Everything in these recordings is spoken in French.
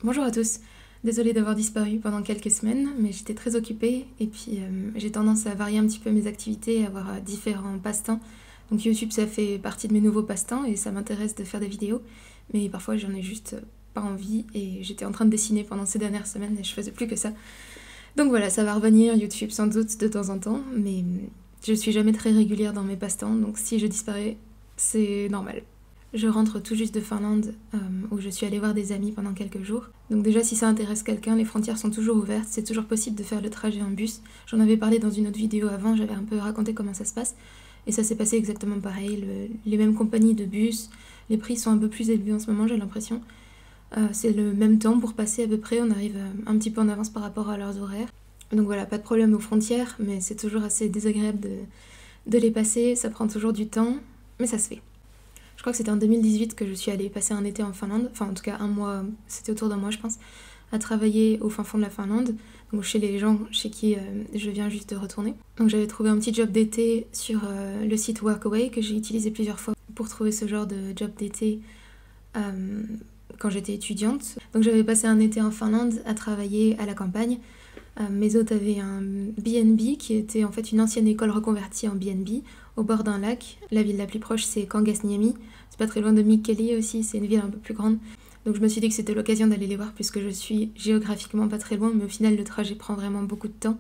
Bonjour à tous, désolée d'avoir disparu pendant quelques semaines, mais j'étais très occupée et puis j'ai tendance à varier un petit peu mes activités, à avoir différents passe-temps. Donc YouTube ça fait partie de mes nouveaux passe-temps et ça m'intéresse de faire des vidéos, mais parfois j'en ai juste pas envie et j'étais en train de dessiner pendant ces dernières semaines et je faisais plus que ça. Donc voilà, ça va revenir YouTube sans doute de temps en temps, mais je suis jamais très régulière dans mes passe-temps, donc si je disparais, c'est normal. Je rentre tout juste de Finlande où je suis allée voir des amis pendant quelques jours. Donc déjà si ça intéresse quelqu'un, les frontières sont toujours ouvertes, c'est toujours possible de faire le trajet en bus. J'en avais parlé dans une autre vidéo avant, j'avais un peu raconté comment ça se passe. Et ça s'est passé exactement pareil, les mêmes compagnies de bus, les prix sont un peu plus élevés en ce moment j'ai l'impression. C'est le même temps pour passer à peu près, on arrive un petit peu en avance par rapport à leurs horaires. Donc voilà, pas de problème aux frontières, mais c'est toujours assez désagréable de les passer, ça prend toujours du temps, mais ça se fait. Je crois que c'était en 2018 que je suis allée passer un été en Finlande, enfin en tout cas un mois, c'était autour d'un mois je pense, à travailler au fin fond de la Finlande, donc chez les gens chez qui je viens juste de retourner. Donc j'avais trouvé un petit job d'été sur le site Workaway que j'ai utilisé plusieurs fois pour trouver ce genre de job d'été quand j'étais étudiante. Donc j'avais passé un été en Finlande à travailler à la campagne. Mes hôtes avaient un B&B qui était en fait une ancienne école reconvertie en B&B au bord d'un lac. La ville la plus proche c'est Kangasniemi, c'est pas très loin de Mikkeli aussi, c'est une ville un peu plus grande. Donc je me suis dit que c'était l'occasion d'aller les voir puisque je suis géographiquement pas très loin, mais au final le trajet prend vraiment beaucoup de temps.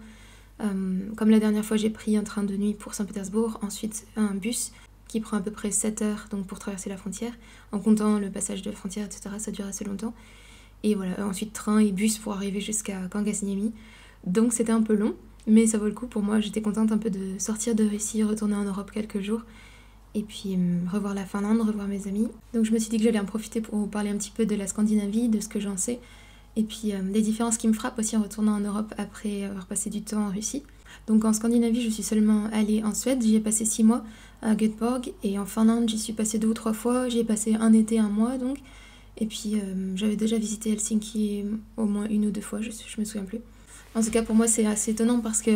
Comme la dernière fois j'ai pris un train de nuit pour Saint-Pétersbourg, ensuite un bus qui prend à peu près 7 heures donc pour traverser la frontière, en comptant le passage de frontière etc, ça dure assez longtemps. Et voilà, ensuite train et bus pour arriver jusqu'à Kangasniemi. Donc c'était un peu long, mais ça vaut le coup pour moi. J'étais contente un peu de sortir de Russie, retourner en Europe quelques jours, et puis revoir la Finlande, revoir mes amis. Donc je me suis dit que j'allais en profiter pour vous parler un petit peu de la Scandinavie, de ce que j'en sais, et puis des différences qui me frappent aussi en retournant en Europe après avoir passé du temps en Russie. Donc en Scandinavie, je suis seulement allée en Suède, j'y ai passé 6 mois à Göteborg, et en Finlande, j'y suis passée 2 ou 3 fois, j'y ai passé un été, un mois donc. Et puis j'avais déjà visité Helsinki au moins 1 ou 2 fois, je me souviens plus. En tout cas, pour moi, c'est assez étonnant parce que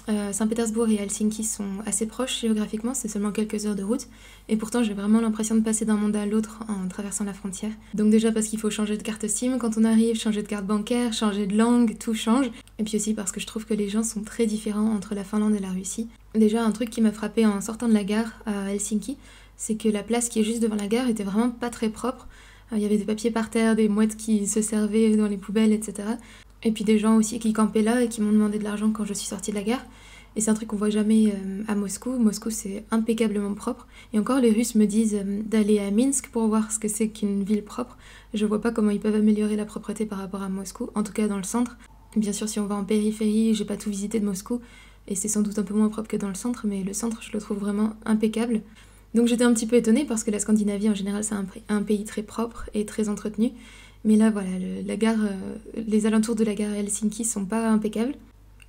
Saint-Pétersbourg et Helsinki sont assez proches géographiquement, c'est seulement quelques heures de route. Et pourtant, j'ai vraiment l'impression de passer d'un monde à l'autre en traversant la frontière. Donc déjà parce qu'il faut changer de carte SIM quand on arrive, changer de carte bancaire, changer de langue, tout change. Et puis aussi parce que je trouve que les gens sont très différents entre la Finlande et la Russie. Déjà, un truc qui m'a frappé en sortant de la gare à Helsinki, c'est que la place qui est juste devant la gare était vraiment pas très propre. Il y avait des papiers par terre, des mouettes qui se servaient dans les poubelles, etc. Et puis des gens aussi qui campaient là et qui m'ont demandé de l'argent quand je suis sortie de la gare. Et c'est un truc qu'on voit jamais à Moscou. Moscou, c'est impeccablement propre. Et encore, les Russes me disent d'aller à Minsk pour voir ce que c'est qu'une ville propre. Je vois pas comment ils peuvent améliorer la propreté par rapport à Moscou, en tout cas dans le centre. Bien sûr, si on va en périphérie, j'ai pas tout visité de Moscou, et c'est sans doute un peu moins propre que dans le centre, mais le centre, je le trouve vraiment impeccable. Donc j'étais un petit peu étonnée parce que la Scandinavie en général c'est un pays très propre et très entretenu. Mais là voilà, la gare, les alentours de la gare à Helsinki sont pas impeccables.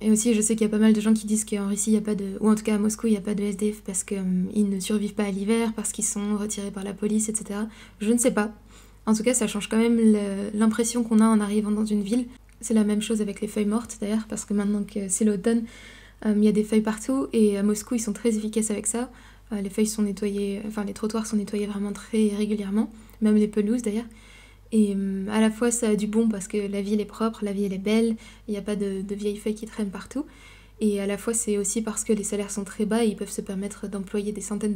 Et aussi je sais qu'il y a pas mal de gens qui disent qu'en Russie il n'y a pas de... ou en tout cas à Moscou il n'y a pas de SDF parce qu'ils ne survivent pas à l'hiver, parce qu'ils sont retirés par la police, etc. Je ne sais pas. En tout cas ça change quand même l'impression qu'on a en arrivant dans une ville. C'est la même chose avec les feuilles mortes d'ailleurs, parce que maintenant que c'est l'automne, il y a des feuilles partout et à Moscou ils sont très efficaces avec ça. Les feuilles sont nettoyées, enfin les trottoirs sont nettoyés vraiment très régulièrement, même les pelouses d'ailleurs. Et à la fois ça a du bon parce que la ville est propre, la ville est belle, il n'y a pas de vieilles feuilles qui traînent partout. Et à la fois c'est aussi parce que les salaires sont très bas et ils peuvent se permettre d'employer des centaines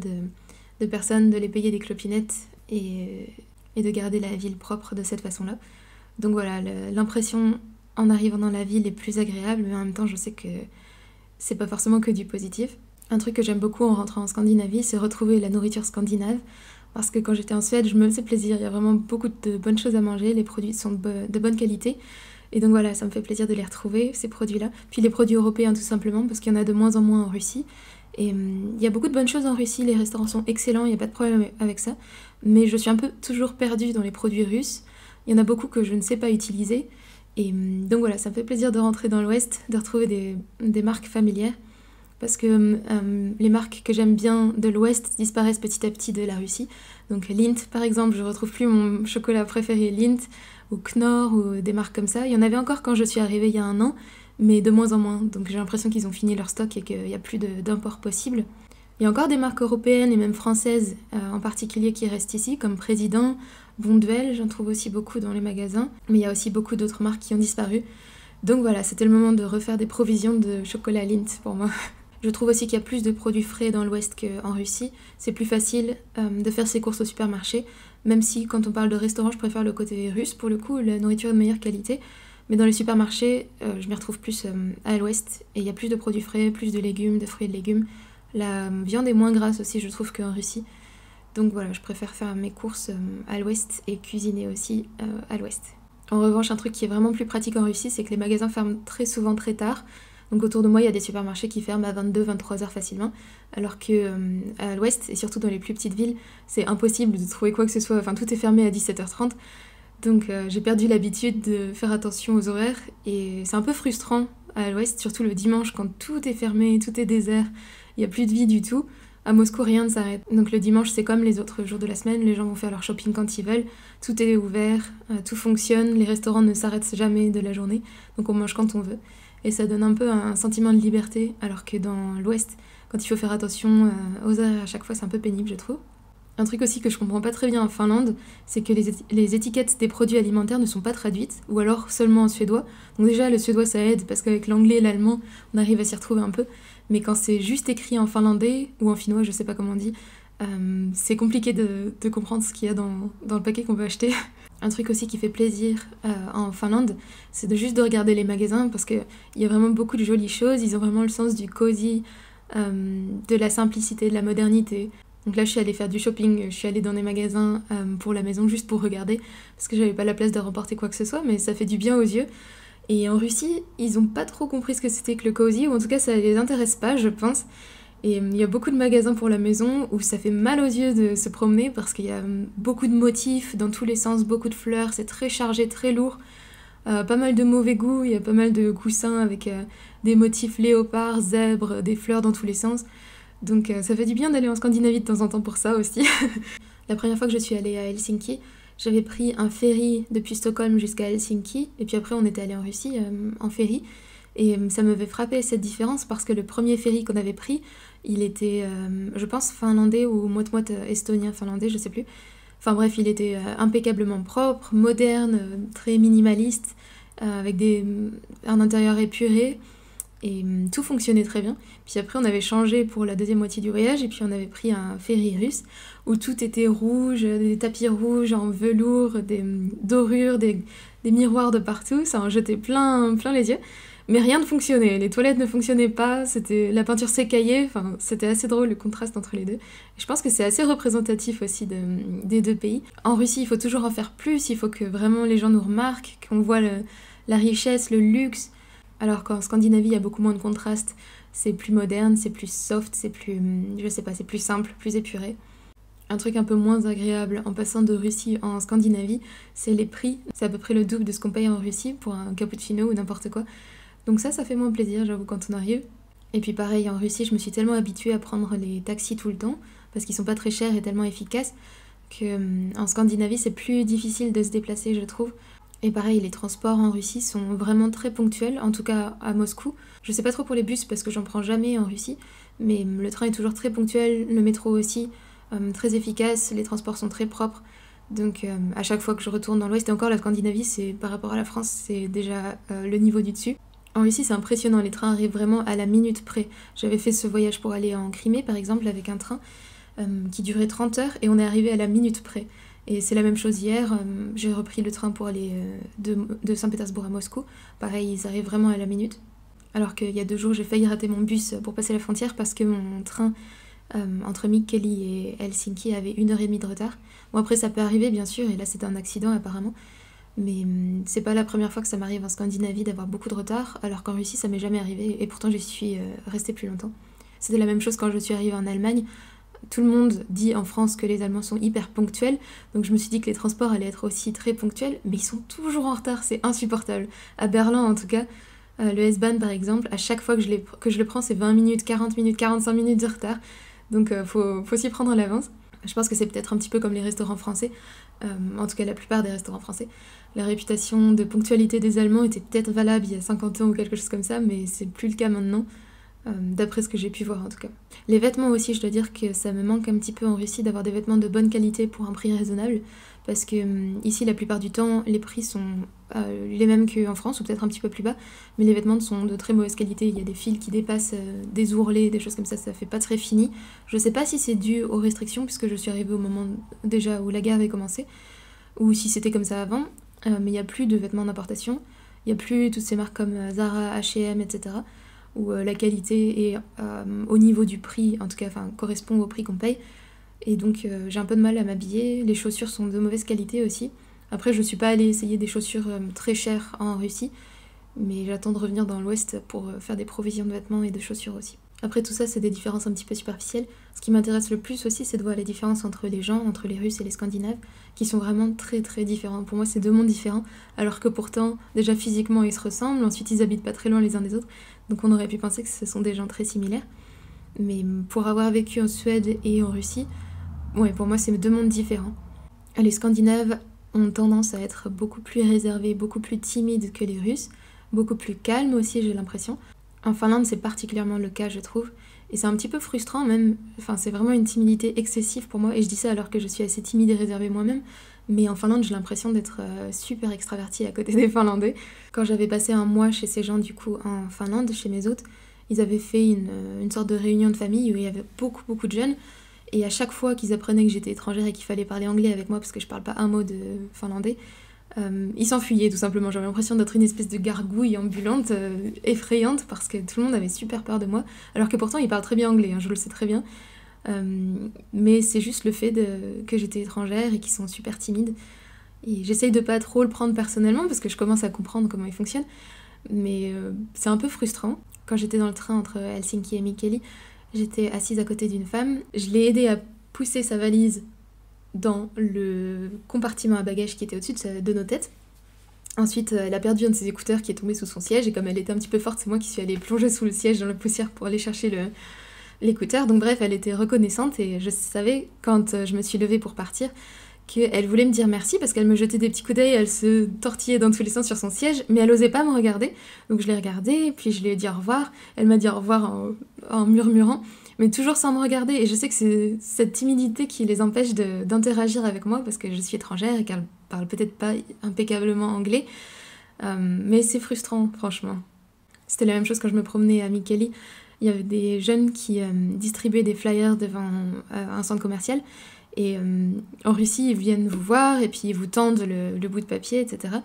de personnes, de les payer des clopinettes et de garder la ville propre de cette façon-là. Donc voilà, l'impression en arrivant dans la ville est plus agréable, mais en même temps je sais que c'est pas forcément que du positif. Un truc que j'aime beaucoup en rentrant en Scandinavie, c'est retrouver la nourriture scandinave. Parce que quand j'étais en Suède, je me faisais plaisir. Il y a vraiment beaucoup de bonnes choses à manger. Les produits sont de bonne qualité. Et donc voilà, ça me fait plaisir de les retrouver, ces produits-là. Puis les produits européens, tout simplement, parce qu'il y en a de moins en moins en Russie. Et il y a beaucoup de bonnes choses en Russie. Les restaurants sont excellents, il n'y a pas de problème avec ça. Mais je suis un peu toujours perdue dans les produits russes. Il y en a beaucoup que je ne sais pas utiliser. Et donc voilà, ça me fait plaisir de rentrer dans l'Ouest, de retrouver des marques familières. Parce que les marques que j'aime bien de l'Ouest disparaissent petit à petit de la Russie. Donc Lindt par exemple, je retrouve plus mon chocolat préféré Lindt, ou Knorr, ou des marques comme ça. Il y en avait encore quand je suis arrivée il y a 1 an, mais de moins en moins. Donc j'ai l'impression qu'ils ont fini leur stock et qu'il n'y a plus d'import possible. Il y a encore des marques européennes et même françaises en particulier qui restent ici, comme Président, Bonduelle, j'en trouve aussi beaucoup dans les magasins, mais il y a aussi beaucoup d'autres marques qui ont disparu. Donc voilà, c'était le moment de refaire des provisions de chocolat Lindt pour moi. Je trouve aussi qu'il y a plus de produits frais dans l'Ouest qu'en Russie. C'est plus facile de faire ses courses au supermarché, même si quand on parle de restaurant, je préfère le côté russe pour le coup, la nourriture est de meilleure qualité. Mais dans les supermarchés, je m'y retrouve plus à l'Ouest et il y a plus de produits frais, plus de légumes, de fruits et de légumes. La viande est moins grasse aussi, je trouve, qu'en Russie. Donc voilà, je préfère faire mes courses à l'Ouest et cuisiner aussi à l'Ouest. En revanche, un truc qui est vraiment plus pratique en Russie, c'est que les magasins ferment très souvent très tard. Donc autour de moi, il y a des supermarchés qui ferment à 22-23 heures facilement, alors que à l'Ouest, et surtout dans les plus petites villes, c'est impossible de trouver quoi que ce soit, enfin tout est fermé à 17h30. Donc j'ai perdu l'habitude de faire attention aux horaires, et c'est un peu frustrant à l'Ouest, surtout le dimanche quand tout est fermé, tout est désert, il n'y a plus de vie du tout. À Moscou, rien ne s'arrête. Donc le dimanche, c'est comme les autres jours de la semaine, les gens vont faire leur shopping quand ils veulent, tout est ouvert, tout fonctionne, les restaurants ne s'arrêtent jamais de la journée, donc on mange quand on veut. Et ça donne un peu un sentiment de liberté, alors que dans l'Ouest, quand il faut faire attention aux horaires à chaque fois, c'est un peu pénible, je trouve. Un truc aussi que je comprends pas très bien en Finlande, c'est que les étiquettes des produits alimentaires ne sont pas traduites, ou alors seulement en suédois. Donc déjà, le suédois, ça aide, parce qu'avec l'anglais et l'allemand, on arrive à s'y retrouver un peu. Mais quand c'est juste écrit en finlandais, ou en finnois, je sais pas comment on dit, c'est compliqué de comprendre ce qu'il y a dans le paquet qu'on veut acheter. Un truc aussi qui fait plaisir en Finlande, c'est de regarder les magasins, parce qu'il y a vraiment beaucoup de jolies choses, ils ont vraiment le sens du cosy, de la simplicité, de la modernité. Donc là, je suis allée faire du shopping, je suis allée dans des magasins pour la maison juste pour regarder, parce que j'avais pas la place de remporter quoi que ce soit, mais ça fait du bien aux yeux. Et en Russie, ils ont pas trop compris ce que c'était que le cozy, ou en tout cas ça les intéresse pas, je pense. Et il y a beaucoup de magasins pour la maison où ça fait mal aux yeux de se promener parce qu'il y a beaucoup de motifs dans tous les sens, beaucoup de fleurs, c'est très chargé, très lourd. Pas mal de mauvais goût, il y a pas mal de coussins avec des motifs léopards, zèbres, des fleurs dans tous les sens. Donc ça fait du bien d'aller en Scandinavie de temps en temps pour ça aussi. La première fois que je suis allée à Helsinki, j'avais pris un ferry depuis Stockholm jusqu'à Helsinki, et puis après on était allé en Russie en ferry. Et ça m'avait frappé cette différence parce que le premier ferry qu'on avait pris, il était, je pense, finlandais ou moite-moite estonien, finlandais, je sais plus. Enfin bref, il était impeccablement propre, moderne, très minimaliste, avec un intérieur épuré. Et tout fonctionnait très bien. Puis après, on avait changé pour la deuxième moitié du voyage, et puis on avait pris un ferry russe où tout était rouge, des tapis rouges en velours, des dorures, des miroirs de partout. Ça en jetait plein les yeux. Mais rien ne fonctionnait, les toilettes ne fonctionnaient pas, la peinture s'écaillait, enfin c'était assez drôle le contraste entre les deux. Et je pense que c'est assez représentatif aussi des deux pays. En Russie, il faut toujours en faire plus, il faut que vraiment les gens nous remarquent, qu'on voit la richesse, le luxe, alors qu'en Scandinavie, il y a beaucoup moins de contraste, c'est plus moderne, c'est plus soft, c'est plus, je sais pas, c'est plus simple, plus épuré. Un truc un peu moins agréable en passant de Russie en Scandinavie, c'est les prix. C'est à peu près le double de ce qu'on paye en Russie pour un cappuccino ou n'importe quoi. Donc ça fait moins plaisir, j'avoue, quand on arrive. Et puis pareil, en Russie, je me suis tellement habituée à prendre les taxis tout le temps, parce qu'ils sont pas très chers et tellement efficaces, que en Scandinavie, c'est plus difficile de se déplacer, je trouve. Et pareil, les transports en Russie sont vraiment très ponctuels, en tout cas à Moscou. Je sais pas trop pour les bus, parce que j'en prends jamais en Russie, mais le train est toujours très ponctuel, le métro aussi, très efficace, les transports sont très propres. Donc à chaque fois que je retourne dans l'Ouest, et encore la Scandinavie, c'est par rapport à la France, c'est déjà le niveau du dessus. En Russie, c'est impressionnant, les trains arrivent vraiment à la minute près. J'avais fait ce voyage pour aller en Crimée, par exemple, avec un train qui durait 30 heures, et on est arrivé à la minute près. Et c'est la même chose hier, j'ai repris le train pour aller de Saint-Pétersbourg à Moscou. Pareil, ils arrivent vraiment à la minute. Alors qu'il y a 2 jours, j'ai failli rater mon bus pour passer la frontière parce que mon train entre Mikkeli et Helsinki avait 1h30 de retard. Bon, après, ça peut arriver, bien sûr, et là, c'était un accident apparemment. Mais c'est pas la première fois que ça m'arrive en Scandinavie d'avoir beaucoup de retard, alors qu'en Russie ça m'est jamais arrivé, et pourtant j'y suis restée plus longtemps. C'était la même chose quand je suis arrivée en Allemagne. Tout le monde dit en France que les Allemands sont hyper ponctuels, donc je me suis dit que les transports allaient être aussi très ponctuels, mais ils sont toujours en retard, c'est insupportable. À Berlin en tout cas, le S-Bahn par exemple, à chaque fois que je le prends, c'est 20 minutes, 40 minutes, 45 minutes de retard, donc faut s'y prendre à l'avance. Je pense que c'est peut-être un petit peu comme les restaurants français, en tout cas la plupart des restaurants français. La réputation de ponctualité des Allemands était peut-être valable il y a 50 ans ou quelque chose comme ça, mais c'est plus le cas maintenant, d'après ce que j'ai pu voir en tout cas. Les vêtements aussi, je dois dire que ça me manque un petit peu en Russie d'avoir des vêtements de bonne qualité pour un prix raisonnable, parce que ici la plupart du temps les prix sont les mêmes qu'en France ou peut-être un petit peu plus bas, mais les vêtements sont de très mauvaise qualité, il y a des fils qui dépassent, des ourlets, des choses comme ça fait pas très fini. Je sais pas si c'est dû aux restrictions puisque je suis arrivée au moment déjà où la guerre avait commencé, ou si c'était comme ça avant, mais il n'y a plus de vêtements d'importation, il n'y a plus toutes ces marques comme Zara, H&M, etc., où la qualité est au niveau du prix, en tout cas correspond au prix qu'on paye. Et donc j'ai un peu de mal à m'habiller, les chaussures sont de mauvaise qualité aussi. Après je suis pas allée essayer des chaussures très chères en Russie, mais j'attends de revenir dans l'Ouest pour faire des provisions de vêtements et de chaussures aussi. Après tout ça c'est des différences un petit peu superficielles. Ce qui m'intéresse le plus aussi c'est de voir les différences entre les gens, entre les Russes et les Scandinaves, qui sont vraiment très très différents. Pour moi c'est deux mondes différents, alors que pourtant déjà physiquement ils se ressemblent, ensuite ils habitent pas très loin les uns des autres, donc on aurait pu penser que ce sont des gens très similaires. Mais pour avoir vécu en Suède et en Russie, ouais, pour moi, c'est deux mondes différents. Les Scandinaves ont tendance à être beaucoup plus réservés, beaucoup plus timides que les Russes, beaucoup plus calmes aussi, j'ai l'impression. En Finlande, c'est particulièrement le cas, je trouve. Et c'est un petit peu frustrant même, c'est vraiment une timidité excessive pour moi, et je dis ça alors que je suis assez timide et réservée moi-même, mais en Finlande, j'ai l'impression d'être super extravertie à côté des Finlandais. Quand j'avais passé un mois chez ces gens, du coup, en Finlande, chez mes hôtes, ils avaient fait une sorte de réunion de famille où il y avait beaucoup de jeunes. Et à chaque fois qu'ils apprenaient que j'étais étrangère et qu'il fallait parler anglais avec moi parce que je parle pas un mot de finlandais, ils s'enfuyaient tout simplement. J'avais l'impression d'être une espèce de gargouille ambulante, effrayante, parce que tout le monde avait super peur de moi. Alors que pourtant ils parlent très bien anglais, hein, je le sais très bien. Mais c'est juste le fait que j'étais étrangère et qu'ils sont super timides. Et j'essaye de pas trop le prendre personnellement parce que je commence à comprendre comment ils fonctionnent. Mais c'est un peu frustrant. Quand j'étais dans le train entre Helsinki et Mikkeli, j'étais assise à côté d'une femme, je l'ai aidée à pousser sa valise dans le compartiment à bagages qui était au-dessus de nos têtes. Ensuite, elle a perdu un de ses écouteurs qui est tombé sous son siège, et comme elle était un petit peu forte, c'est moi qui suis allée plonger sous le siège dans la poussière pour aller chercher l'écouteur. Donc bref, elle était reconnaissante, et je savais, quand je me suis levée pour partir, qu'elle voulait me dire merci parce qu'elle me jetait des petits coups d'œil, elle se tortillait dans tous les sens sur son siège, mais elle osait pas me regarder. Donc je l'ai regardée, puis je lui ai dit au revoir. Elle m'a dit au revoir en murmurant, mais toujours sans me regarder. Et je sais que c'est cette timidité qui les empêche d'interagir avec moi parce que je suis étrangère et qu'elle parle peut-être pas impeccablement anglais. Mais c'est frustrant, franchement. C'était la même chose quand je me promenais à Mikkeli. Il y avait des jeunes qui distribuaient des flyers devant un centre commercial. Et en Russie, ils viennent vous voir et puis ils vous tendent le bout de papier, etc.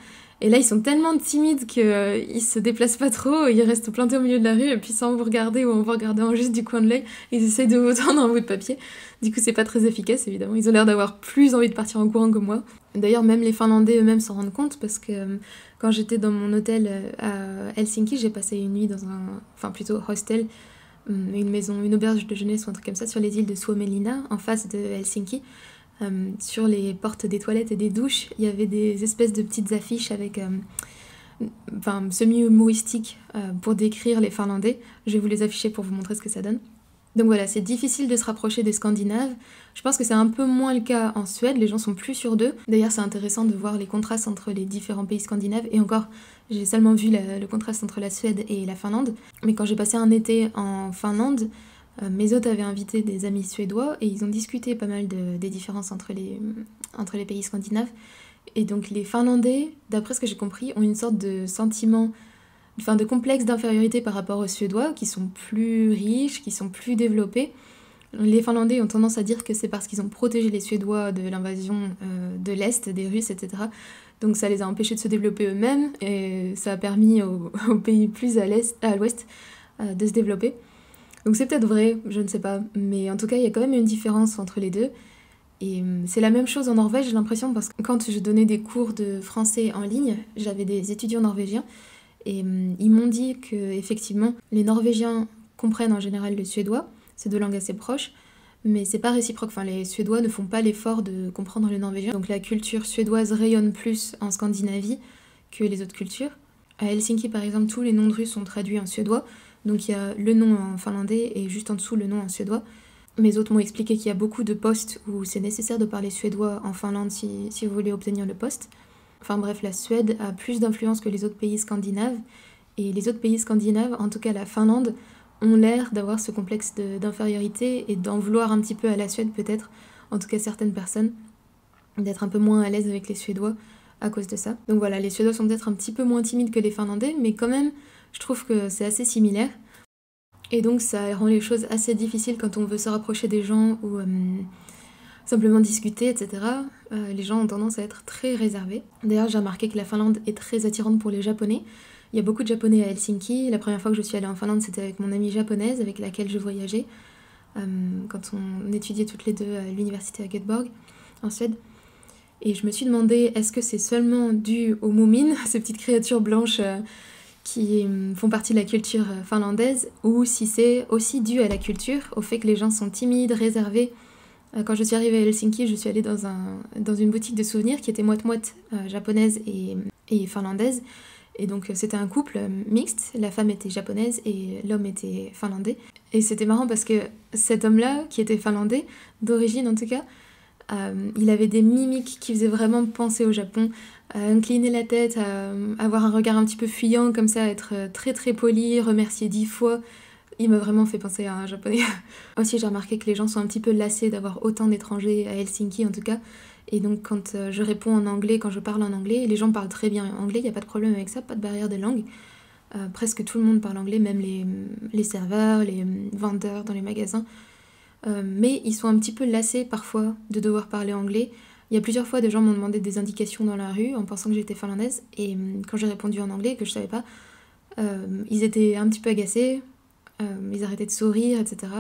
Et là, ils sont tellement timides qu'ils se déplacent pas trop, ils restent plantés au milieu de la rue et puis sans vous regarder ou en vous regardant juste du coin de l'œil, ils essayent de vous tendre un bout de papier. Du coup, c'est pas très efficace, évidemment. Ils ont l'air d'avoir plus envie de partir en courant que moi. D'ailleurs, même les Finlandais eux-mêmes s'en rendent compte parce que quand j'étais dans mon hôtel à Helsinki, j'ai passé une nuit dans plutôt hostel, une auberge de jeunesse ou un truc comme ça sur les îles de Suomenlinna, en face de Helsinki. Sur les portes des toilettes et des douches, il y avait des espèces de petites affiches avec semi-humoristiques pour décrire les Finlandais. Je vais vous les afficher pour vous montrer ce que ça donne. Donc voilà, c'est difficile de se rapprocher des Scandinaves. Je pense que c'est un peu moins le cas en Suède, les gens sont plus sûrs d'eux. D'ailleurs, c'est intéressant de voir les contrastes entre les différents pays scandinaves. Et encore, j'ai seulement vu le contraste entre la Suède et la Finlande. Mais quand j'ai passé un été en Finlande, mes hôtes avaient invité des amis suédois et ils ont discuté pas mal des différences entre les pays scandinaves. Et donc les Finlandais, d'après ce que j'ai compris, ont une sorte de sentiment, de complexe d'infériorité par rapport aux Suédois, qui sont plus riches, qui sont plus développés. Les Finlandais ont tendance à dire que c'est parce qu'ils ont protégé les Suédois de l'invasion de l'Est, des Russes, etc. Donc ça les a empêchés de se développer eux-mêmes, et ça a permis aux pays plus à l'Ouest de se développer. Donc c'est peut-être vrai, je ne sais pas, mais en tout cas il y a quand même une différence entre les deux. Et c'est la même chose en Norvège, j'ai l'impression, parce que quand je donnais des cours de français en ligne, j'avais des étudiants norvégiens, et ils m'ont dit que effectivement les Norvégiens comprennent en général le suédois, c'est deux langues assez proches, mais c'est pas réciproque, les Suédois ne font pas l'effort de comprendre le norvégien, donc la culture suédoise rayonne plus en Scandinavie que les autres cultures. À Helsinki par exemple, tous les noms de rues sont traduits en suédois, donc il y a le nom en finlandais et juste en dessous le nom en suédois. Mes autres m'ont expliqué qu'il y a beaucoup de postes où c'est nécessaire de parler suédois en Finlande si vous voulez obtenir le poste. Enfin bref, la Suède a plus d'influence que les autres pays scandinaves, et les autres pays scandinaves, en tout cas la Finlande, ont l'air d'avoir ce complexe d'infériorité et d'en vouloir un petit peu à la Suède peut-être, en tout cas certaines personnes. d'être un peu moins à l'aise avec les Suédois à cause de ça. Donc voilà, les Suédois sont peut-être un petit peu moins timides que les Finlandais, mais quand même, je trouve que c'est assez similaire. Et donc ça rend les choses assez difficiles quand on veut se rapprocher des gens ou simplement discuter, etc. Les gens ont tendance à être très réservés. D'ailleurs, j'ai remarqué que la Finlande est très attirante pour les Japonais. Il y a beaucoup de Japonais à Helsinki. La première fois que je suis allée en Finlande, c'était avec mon amie japonaise avec laquelle je voyageais quand on étudiait toutes les deux à l'université à Göteborg, en Suède. Et je me suis demandé, est-ce que c'est seulement dû aux moumines, ces petites créatures blanches qui font partie de la culture finlandaise, ou si c'est aussi dû à la culture, au fait que les gens sont timides, réservés. Quand je suis arrivée à Helsinki, je suis allée dans une boutique de souvenirs qui était moite-moite japonaise et finlandaise. Et donc c'était un couple mixte, la femme était japonaise et l'homme était finlandais. Et c'était marrant parce que cet homme-là, qui était finlandais, d'origine en tout cas, il avait des mimiques qui faisaient vraiment penser au Japon, incliner la tête, avoir un regard un petit peu fuyant comme ça, être très très poli, remercier 10 fois. Il m'a vraiment fait penser à un japonais. Aussi, j'ai remarqué que les gens sont un petit peu lassés d'avoir autant d'étrangers à Helsinki en tout cas. Et donc quand je réponds en anglais, quand je parle en anglais, les gens parlent très bien anglais, il n'y a pas de problème avec ça, pas de barrière de langue. Presque tout le monde parle anglais, même les serveurs, les vendeurs dans les magasins. Mais ils sont un petit peu lassés parfois de devoir parler anglais. Il y a plusieurs fois des gens m'ont demandé des indications dans la rue en pensant que j'étais finlandaise. Et quand j'ai répondu en anglais et que je savais pas, ils étaient un petit peu agacés. Ils arrêtaient de sourire, etc.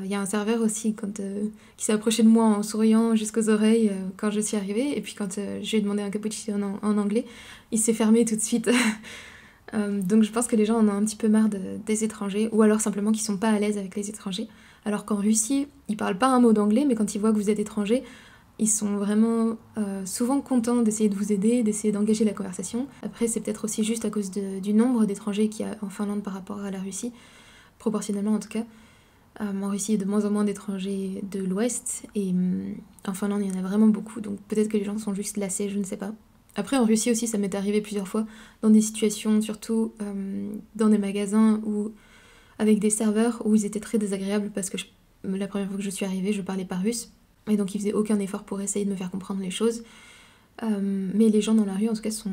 Il y a un serveur aussi qui s'est approché de moi en souriant jusqu'aux oreilles quand je suis arrivée. Et puis quand je lui ai demandé un cappuccino en anglais, il s'est fermé tout de suite. Donc je pense que les gens en ont un petit peu marre des étrangers, ou alors simplement qu'ils sont pas à l'aise avec les étrangers. Alors qu'en Russie, ils parlent pas un mot d'anglais, mais quand ils voient que vous êtes étranger, ils sont vraiment souvent contents d'essayer de vous aider, d'essayer d'engager la conversation. Après, c'est peut-être aussi juste à cause du nombre d'étrangers qu'il y a en Finlande par rapport à la Russie, proportionnellement en tout cas. En Russie, il y a de moins en moins d'étrangers de l'Ouest, et en Finlande, il y en a vraiment beaucoup, donc peut-être que les gens sont juste lassés, je ne sais pas. Après, en Russie aussi, ça m'est arrivé plusieurs fois, dans des situations, surtout dans des magasins ou avec des serveurs où ils étaient très désagréables parce que la première fois que je suis arrivée, je parlais pas russe, et donc ils faisaient aucun effort pour essayer de me faire comprendre les choses. Mais les gens dans la rue, en tout cas, sont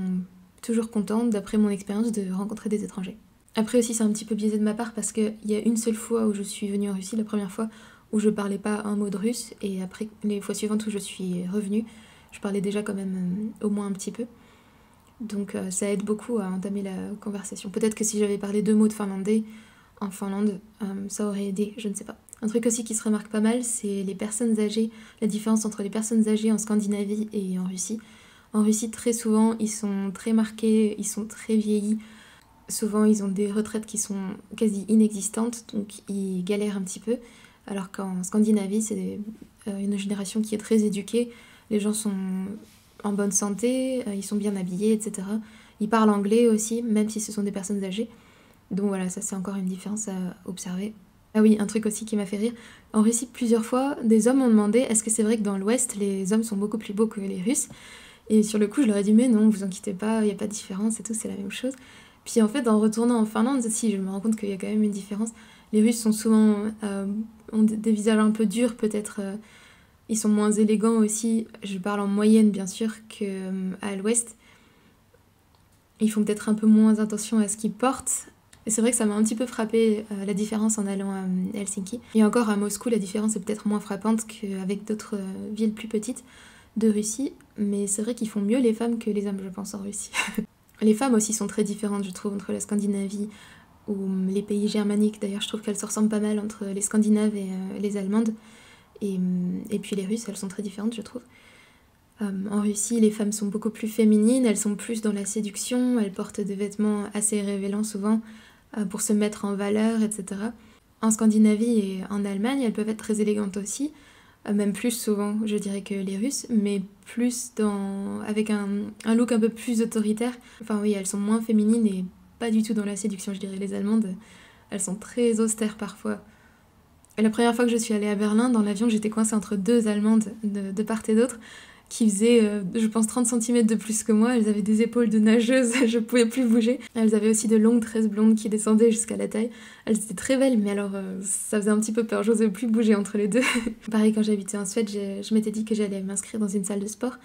toujours contents, d'après mon expérience, de rencontrer des étrangers. Après aussi, c'est un petit peu biaisé de ma part parce qu'il y a une seule fois où je suis venue en Russie, la première fois où je parlais pas un mot de russe, et après les fois suivantes où je suis revenue, je parlais déjà quand même au moins un petit peu. Donc ça aide beaucoup à entamer la conversation. Peut-être que si j'avais parlé 2 mots de finlandais en Finlande, ça aurait aidé, je ne sais pas. Un truc aussi qui se remarque pas mal, c'est les personnes âgées, la différence entre les personnes âgées en Scandinavie et en Russie. En Russie, très souvent, ils sont très marqués, ils sont très vieillis. Souvent, ils ont des retraites qui sont quasi inexistantes, donc ils galèrent un petit peu. Alors qu'en Scandinavie, c'est une génération qui est très éduquée. Les gens sont en bonne santé, ils sont bien habillés, etc. Ils parlent anglais aussi, même si ce sont des personnes âgées. Donc voilà, ça c'est encore une différence à observer. Ah oui, un truc aussi qui m'a fait rire. En Russie, plusieurs fois, des hommes m'ont demandé est-ce que c'est vrai que dans l'Ouest, les hommes sont beaucoup plus beaux que les Russes. Et sur le coup, je leur ai dit mais non, vous inquiétez pas, il n'y a pas de différence et tout, c'est la même chose. Puis en fait, en retournant en Finlande, si, je me rends compte qu'il y a quand même une différence. Les Russes sont souvent ont des visages un peu durs, peut-être. Ils sont moins élégants aussi. Je parle en moyenne, bien sûr, qu'à l'Ouest. Ils font peut-être un peu moins attention à ce qu'ils portent. Et c'est vrai que ça m'a un petit peu frappé la différence en allant à Helsinki. Et encore à Moscou, la différence est peut-être moins frappante qu'avec d'autres villes plus petites de Russie. Mais c'est vrai qu'ils font mieux les femmes que les hommes, je pense, en Russie. Les femmes aussi sont très différentes, je trouve, entre la Scandinavie ou les pays germaniques. D'ailleurs, je trouve qu'elles se ressemblent pas mal entre les Scandinaves et les Allemandes. Et puis les Russes, elles sont très différentes, je trouve. En Russie, les femmes sont beaucoup plus féminines, elles sont plus dans la séduction, elles portent des vêtements assez révélants souvent pour se mettre en valeur, etc. En Scandinavie et en Allemagne, elles peuvent être très élégantes aussi, même plus souvent, je dirais, que les Russes, mais plus avec un look un peu plus autoritaire. Enfin oui, elles sont moins féminines et pas du tout dans la séduction, je dirais. Les Allemandes, elles sont très austères parfois. Et la première fois que je suis allée à Berlin, dans l'avion, j'étais coincée entre 2 Allemandes de part et d'autre. qui faisaient, je pense, 30 cm de plus que moi. Elles avaient des épaules de nageuse, je pouvais plus bouger. Elles avaient aussi de longues tresses blondes qui descendaient jusqu'à la taille. Elles étaient très belles, mais alors ça faisait un petit peu peur, j'osais plus bouger entre les deux. Pareil, quand j'habitais en Suède, je m'étais dit que j'allais m'inscrire dans une salle de sport.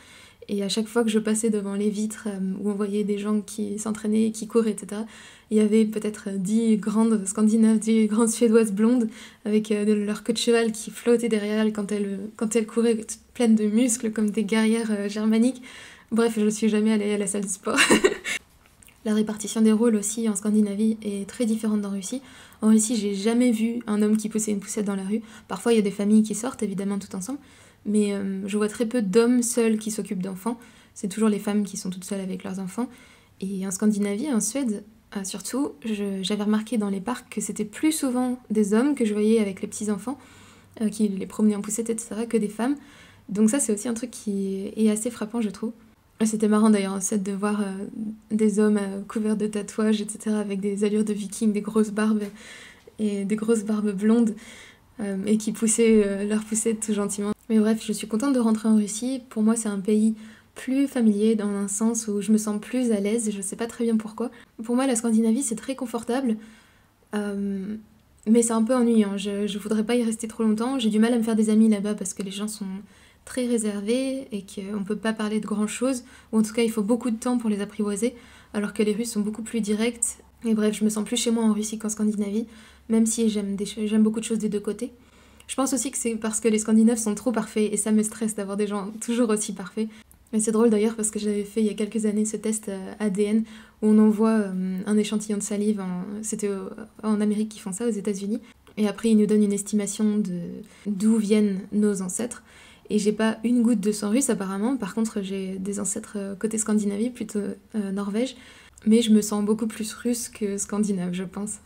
Et à chaque fois que je passais devant les vitres où on voyait des gens qui s'entraînaient, qui couraient, etc., il y avait peut-être 10 grandes Scandinaves, 10 grandes Suédoises blondes avec leur queue de cheval qui flottait derrière elles quand elles couraient toutes pleines de muscles comme des guerrières germaniques. Bref, je ne suis jamais allée à la salle de sport. La répartition des rôles aussi en Scandinavie est très différente d'en Russie. En Russie, j'ai jamais vu un homme qui poussait une poussette dans la rue. Parfois, il y a des familles qui sortent, évidemment, tout ensemble. Mais je vois très peu d'hommes seuls qui s'occupent d'enfants. C'est toujours les femmes qui sont toutes seules avec leurs enfants. Et en Scandinavie, en Suède, surtout, j'avais remarqué dans les parcs que c'était plus souvent des hommes que je voyais avec les petits-enfants, qui les promenaient en poussette, etc., que des femmes. Donc ça, c'est aussi un truc qui est assez frappant, je trouve. C'était marrant d'ailleurs en Suède de voir des hommes couverts de tatouages, etc., avec des allures de vikings, des grosses barbes et des grosses barbes blondes, et qui poussaient leurs poussettes tout gentiment. Mais bref, je suis contente de rentrer en Russie. Pour moi, c'est un pays plus familier dans un sens où je me sens plus à l'aise, je sais pas très bien pourquoi. Pour moi, la Scandinavie, c'est très confortable, mais c'est un peu ennuyant. Je voudrais pas y rester trop longtemps. J'ai du mal à me faire des amis là-bas parce que les gens sont très réservés et qu'on peut pas parler de grand-chose, ou en tout cas, il faut beaucoup de temps pour les apprivoiser, alors que les Russes sont beaucoup plus directs. Et bref, je me sens plus chez moi en Russie qu'en Scandinavie, même si j'aime beaucoup de choses des deux côtés. Je pense aussi que c'est parce que les Scandinaves sont trop parfaits et ça me stresse d'avoir des gens toujours aussi parfaits. Mais c'est drôle d'ailleurs parce que j'avais fait il y a quelques années ce test ADN où on envoie un échantillon de salive, c'était en Amérique qu'ils font ça, aux États-Unis, et après ils nous donnent une estimation d'où viennent nos ancêtres. Et j'ai pas une goutte de sang russe apparemment, par contre j'ai des ancêtres côté Scandinavie, plutôt Norvège, mais je me sens beaucoup plus russe que scandinave, je pense.